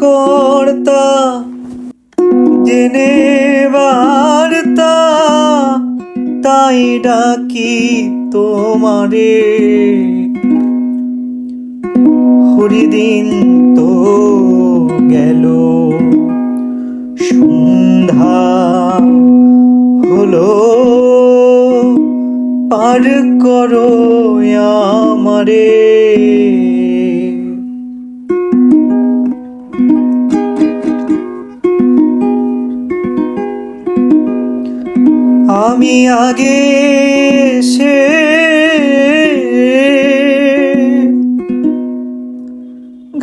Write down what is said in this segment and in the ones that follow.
কর্তা জেনে বার্তা, তাই ডাকি তোমারে। হরিদিন তো গেল, সন্ধ্যা হলো, পার করো আমারে। আমি আগে সে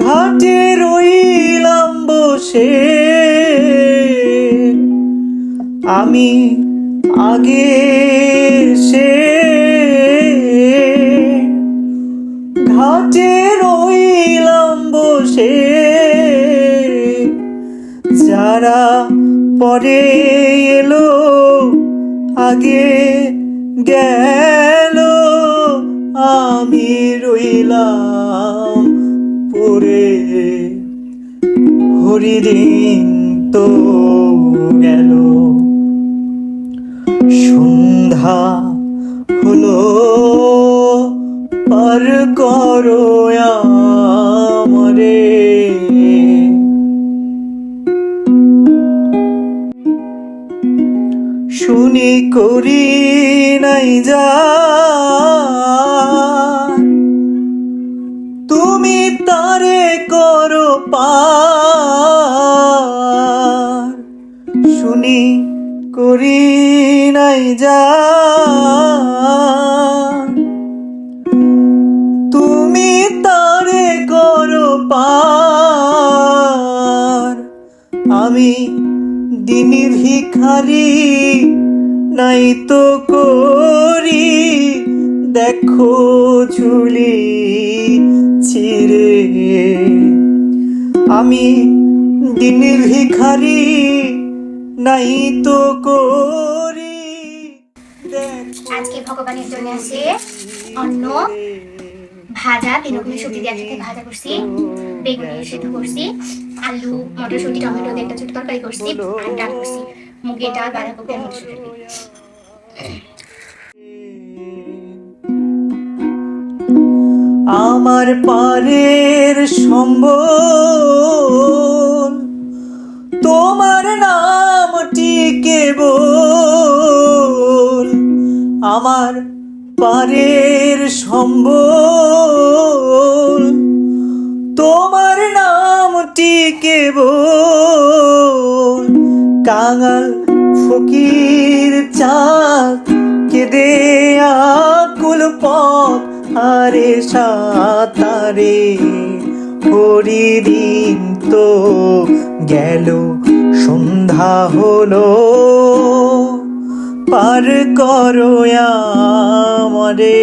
ঘাটে রইলাম বসে, আমি আগে সে ঘাটে রইলাম বসে। যারা পরে এলো আগে গেল, আমি রইলাম পড়ে। হরিদিন তো গেল, সন্ধ্যা হলো, পার করো আমারে। শুনি করি নাই যা, তুমি তারে করো পার। শুনি করি নাই যা, তুমি তারে করো পার। আমি দিনী ভিখারি নাই তো করি, দেখো ঝুলি ছিঁড়ে। আমি দিনী ভিখারি নাই তো করি। আজকে ভগবানের জন্য আছে অন্ন, ভাজা, 3 রকমের সবজি দিয়ে একসাথে ভাজা করছি, বেগুনি সেদ্ধ করছি, আলু মটরশুঁটি টমেটো দিয়ে একটা ছোট তরকারি করছি, আর ডাল করছি, মুগের ডাল, বাঁধাকপি আর মটরশুঁটি। আমার পারের সম্বল তোমার নামটি কেবল। আমার পারের সম্বল তোমার নামটি কেবল। কাঙাল ফকির চাঁদ কেঁদে আকুল পথ আরে সাতারে। হরিদিন তো গেল, সন্ধ্যা হলো, পার করো আমারে।